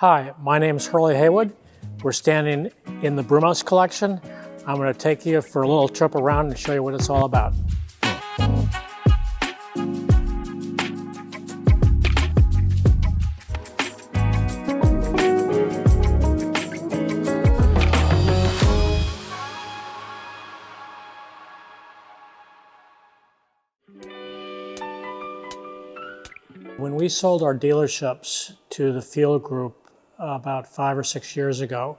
Hi, my name is Hurley Haywood. We're standing in the Brumos Collection. I'm going to take you for a little trip around and show you what it's all about. When we sold our dealerships to the Field Group about 5 or 6 years ago,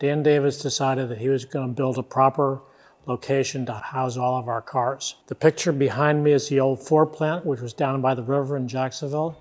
Dan Davis decided that he was going to build a proper location to house all of our cars. The picture behind me is the old Ford plant, which was down by the river in Jacksonville.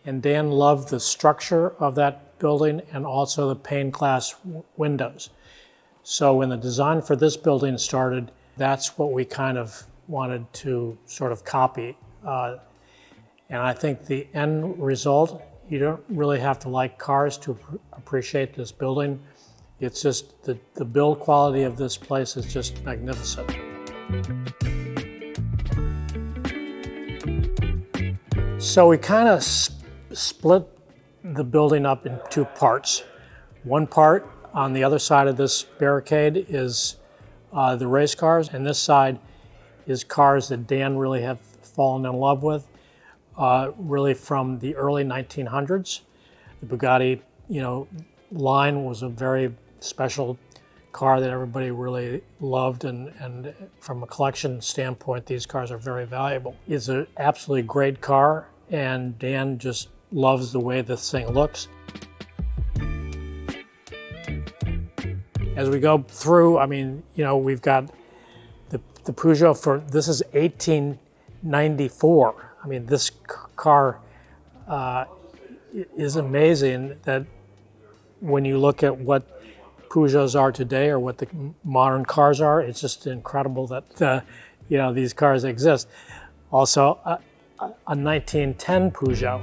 And Dan loved the structure of that building and also the pane glass windows. So when the design for this building started, that's what we kind of wanted to sort of copy. And I think the end result, you don't really have to like cars to appreciate this building. It's just the build quality of this place is just magnificent. So we kind of split the building up in two parts. One part on the other side of this barricade is the race cars, and this side is cars that Dan really have fallen in love with. Really from the early 1900s. The Bugatti, line was a very special car that everybody really loved, and from a collection standpoint, these cars are very valuable. It's an absolutely great car, and Dan just loves the way this thing looks. As we go through, we've got the Peugeot this is 1894. This car is amazing that when you look at what Peugeots are today or what the modern cars are, it's just incredible that these cars exist. Also, a 1910 Peugeot.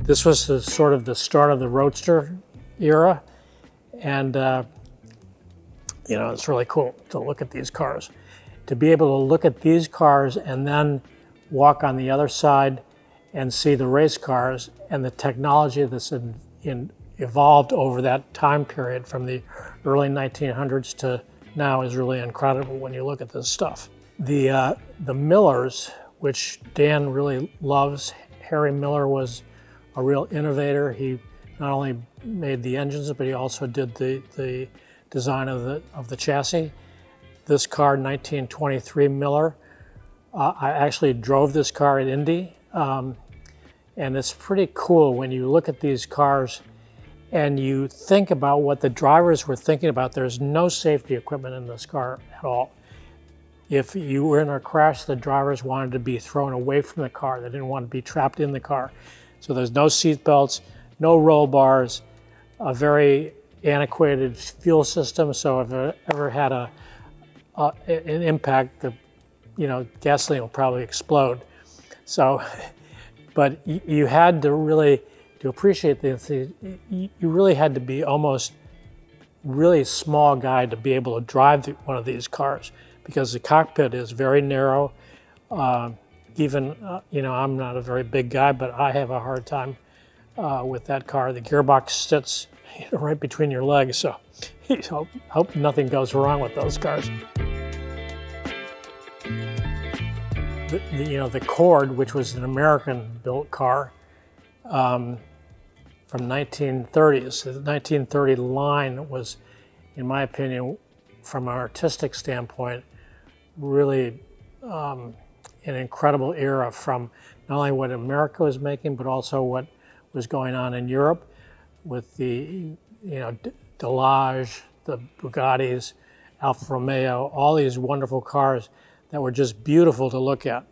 This was sort of the start of the Roadster era, and it's really cool to look at these cars. To be able to look at these cars and then walk on the other side and see the race cars and the technology that's evolved over that time period from the early 1900s to now is really incredible when you look at this stuff. The Millers, which Dan really loves, Harry Miller was a real innovator. He not only made the engines, but he also did the design of the chassis. This car, 1923 Miller, I actually drove this car at Indy, and it's pretty cool when you look at these cars and you think about what the drivers were thinking about. There's no safety equipment in this car at all. If you were in a crash, the drivers wanted to be thrown away from the car. They didn't want to be trapped in the car. So there's no seat belts, no roll bars, a very antiquated fuel system. So if it ever had an impact, the gasoline will probably explode. So, but you had to really, to appreciate this, you really had to be almost really small guy to be able to drive one of these cars, because the cockpit is very narrow. I'm not a very big guy, but I have a hard time with that car. The gearbox sits right between your legs, so hope nothing goes wrong with those cars. The Cord, which was an American-built car from 1930s. The 1930 line was, in my opinion, from an artistic standpoint, really an incredible era from not only what America was making, but also what was going on in Europe with the Delage, the Bugattis, Alfa Romeo, all these wonderful cars that were just beautiful to look at,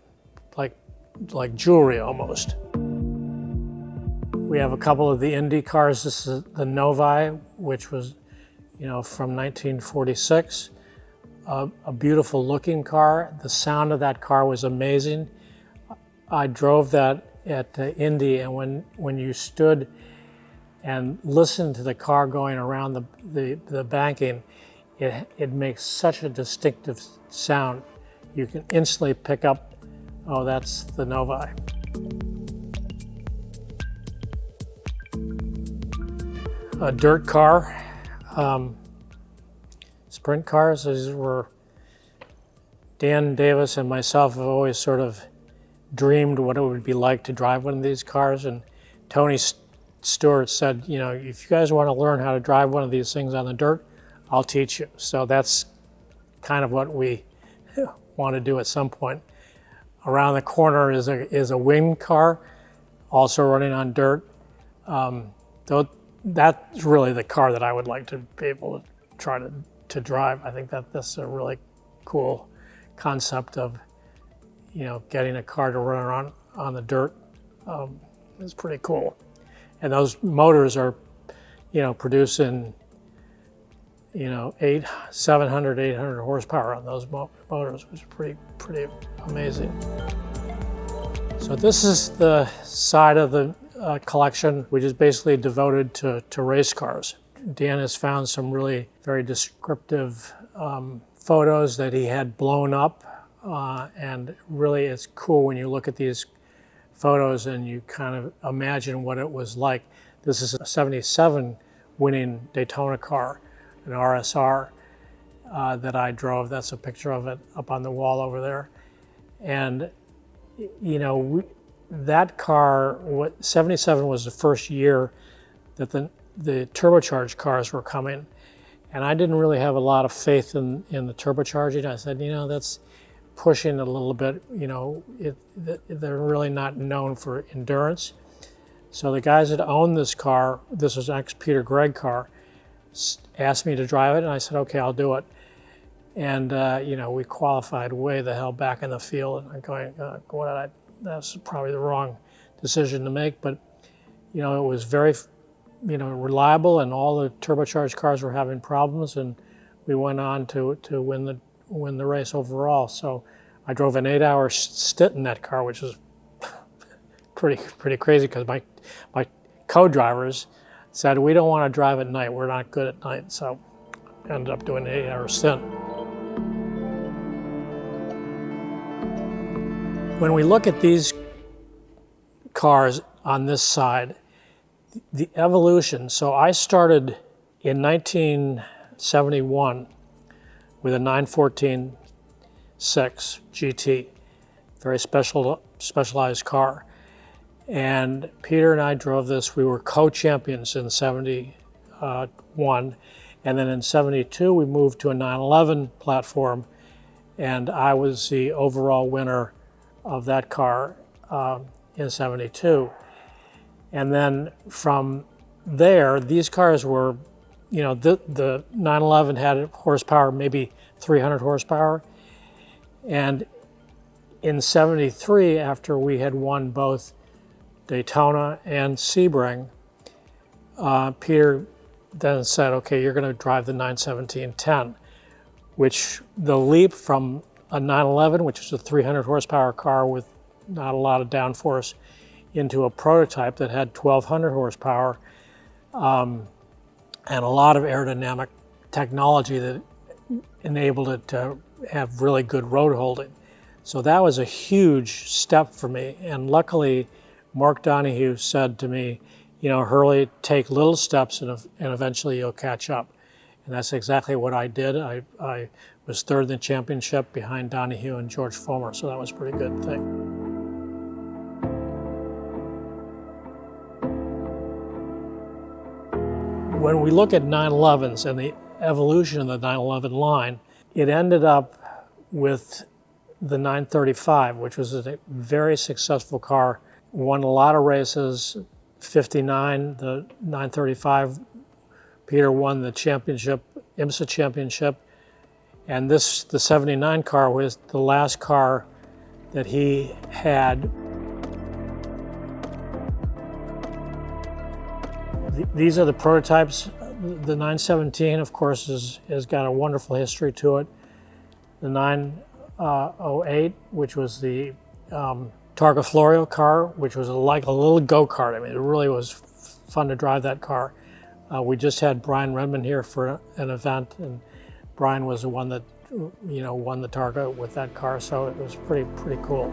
like jewelry almost. We have a couple of the Indy cars. This is the Novi, which was, from 1946. A beautiful looking car. The sound of that car was amazing. I drove that at Indy, and when you stood and listened to the car going around the banking, it makes such a distinctive sound. You can instantly pick up, oh, that's the Novi. a dirt car. Sprint cars, these were, Dan Davis and myself have always sort of dreamed what it would be like to drive one of these cars, and Tony Stewart said, you know, if you guys want to learn how to drive one of these things on the dirt, I'll teach you. So that's kind of what we want to do at some point. Around the corner is a wing car, also running on dirt. Though that's really the car that I would like to be able to try to drive. I think that this is a really cool concept of, you know, getting a car to run around on the dirt. It's pretty cool. And those motors are, you know, producing, you know, 700, 800 horsepower on those motors, which is pretty amazing. So this is the side of the collection, which is basically devoted to race cars. Dan has found some really very descriptive photos that he had blown up, and really it's cool when you look at these photos and you kind of imagine what it was like. This is a 77 winning Daytona car, an RSR that I drove. That's a picture of it up on the wall over there. And, you know, that car, 77 was the first year that the turbocharged cars were coming. And I didn't really have a lot of faith in the turbocharging. I said, you know, that's pushing it a little bit. You know, they're really not known for endurance. So the guys that owned this car, this was an ex-Peter Gregg car, asked me to drive it, and I said, okay, I'll do it. And, you know, we qualified way the hell back in the field. And I'm going, that's probably the wrong decision to make. But, you know, it was very, you know, reliable, and all the turbocharged cars were having problems, and we went on to win the race overall. So I drove an 8-hour stint in that car, which was pretty crazy, because my co-drivers said, we don't want to drive at night, we're not good at night. So I ended up doing an 8-hour stint. When we look at these cars on this side, the evolution, so I started in 1971 with a 914-6 GT, very specialized car. And Peter and I drove this. We were co-champions in 71. And then in 72, we moved to a 911 platform, and I was the overall winner of that car in 72. And then from there, these cars were, you know, the 911 had horsepower, maybe 300 horsepower. And in 73, after we had won both Daytona and Sebring, Peter then said, okay, you're going to drive the 917-10, which the leap from a 911, which is a 300 horsepower car with not a lot of downforce, into a prototype that had 1,200 horsepower and a lot of aerodynamic technology that enabled it to have really good road holding. So that was a huge step for me. And luckily, Mark Donohue said to me, you know, Hurley, take little steps and eventually you'll catch up. And that's exactly what I did. I was third in the championship behind Donohue and George Fomer, so that was a pretty good thing. When we look at 911s and the evolution of the 911 line, it ended up with the 935, which was a very successful car, won a lot of races. 59, the 935, Peter won the championship, IMSA championship, and the 79 car was the last car that he had. These are the prototypes. The 917, of course, has got a wonderful history to it. The 908, which was the Targa Florio car, which was like a little go-kart. I mean, it really was fun to drive that car. We just had Brian Redmond here for an event, and Brian was the one that, you know, won the Targa with that car, so it was pretty cool.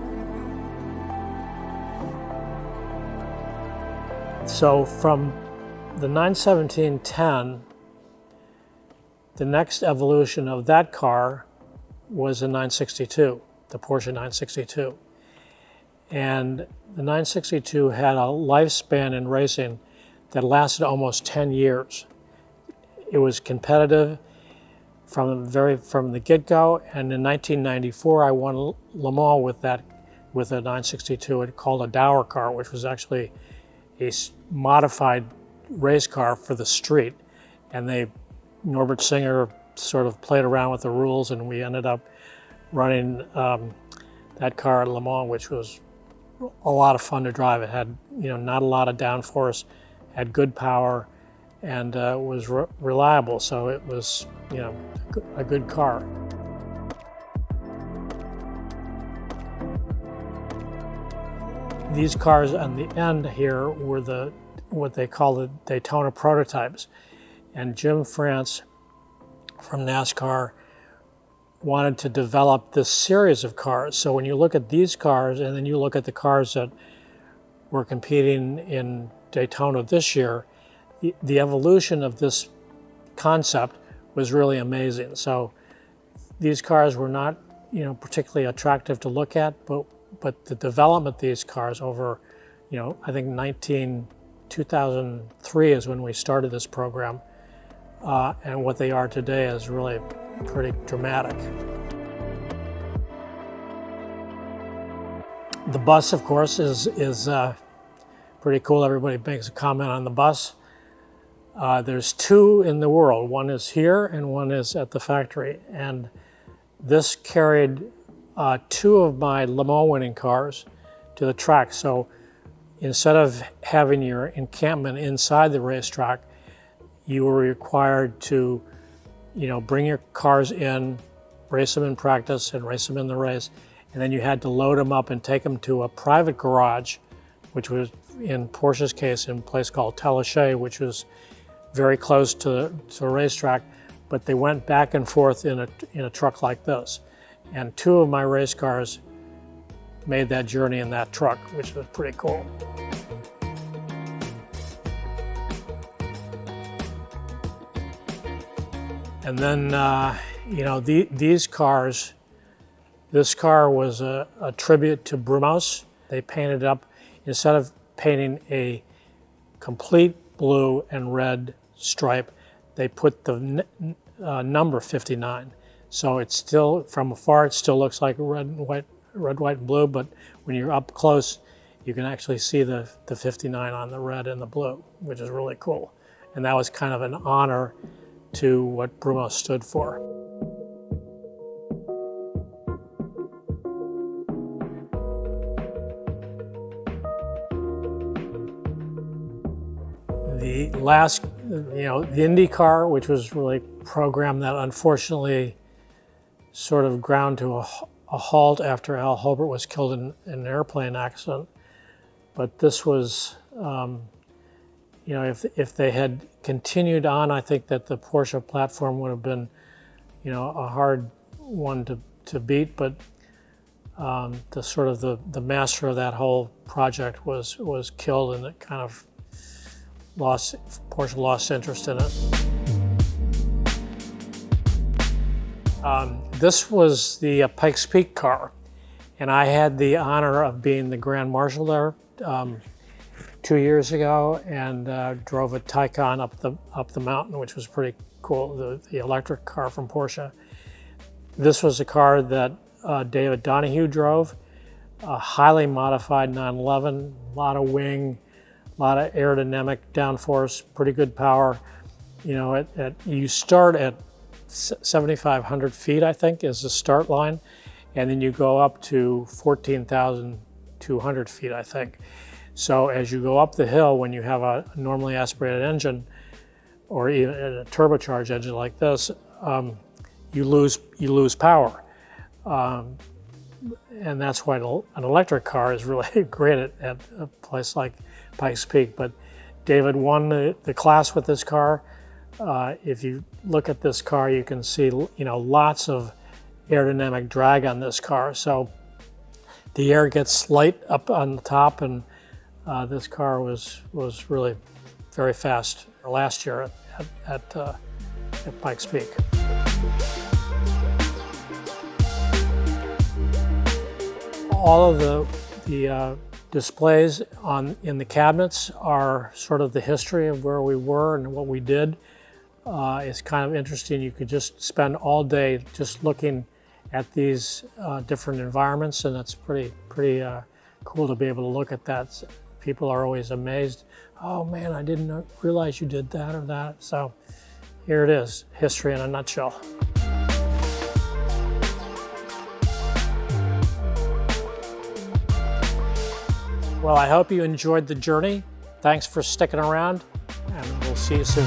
So from The 91710, the next evolution of that car was the 962, the Porsche 962. And the 962 had a lifespan in racing that lasted almost 10 years. It was competitive from the get-go, and in 1994 I won Le Mans with a 962. It called a Dower car, which was actually a modified race car for the street. And Norbert Singer sort of played around with the rules, and we ended up running that car at Le Mans, which was a lot of fun to drive. It had, not a lot of downforce, had good power, and was reliable. So it was, a good car. These cars on the end here were what they call the Daytona prototypes. And Jim France from NASCAR wanted to develop this series of cars. So when you look at these cars and then you look at the cars that were competing in Daytona this year, the evolution of this concept was really amazing. So these cars were not, particularly attractive to look at, but the development of these cars over, I think 2003 is when we started this program, and what they are today is really pretty dramatic. The bus, of course, is pretty cool. Everybody makes a comment on the bus. There's two in the world. One is here and one is at the factory. And this carried two of my Le Mans winning cars to the track. So instead of having your encampment inside the racetrack, you were required to, bring your cars in, race them in practice and race them in the race. And then you had to load them up and take them to a private garage, which was, in Porsche's case, in a place called Teleshay, which was very close to the racetrack. But they went back and forth in a truck like this. And two of my race cars made that journey in that truck, which was pretty cool. And then, these cars, this car was a tribute to Brumos. They painted up, instead of painting a complete blue and red stripe, they put the number 59. So it's still, from afar, it still looks like red, white, and blue, but when you're up close, you can actually see the 59 on the red and the blue, which is really cool. And that was kind of an honor to what Brumos stood for. The last, the Indy Car, which was really a program that unfortunately sort of ground to a halt after Al Holbert was killed in an airplane accident. But this was, if they had continued on, I think that the Porsche platform would have been, a hard one to beat. But the master of that whole project was killed, and it kind of Porsche lost interest in it. This was the Pikes Peak car, and I had the honor of being the Grand Marshal there 2 years ago, and drove a Taycan up the mountain, which was pretty cool, the electric car from Porsche. This was a car that David Donahue drove, a highly modified 911, a lot of wing, a lot of aerodynamic downforce, pretty good power. You start at 7,500 feet, I think, is the start line, and then you go up to 14,200 feet, I think. So as you go up the hill, when you have a normally aspirated engine, or even a turbocharged engine like this, you lose power, and that's why an electric car is really great at a place like Pikes Peak. But David won the class with this car. If you look at this car, you can see lots of aerodynamic drag on this car. So the air gets light up on the top, and this car was really very fast last year at Pikes Peak. All of the displays in the cabinets are sort of the history of where we were and what we did. It's kind of interesting. You could just spend all day just looking at these different environments, and it's pretty cool to be able to look at that. People are always amazed. Oh man, I didn't realize you did that or that. So here it is, history in a nutshell. Well, I hope you enjoyed the journey. Thanks for sticking around, and we'll see you soon.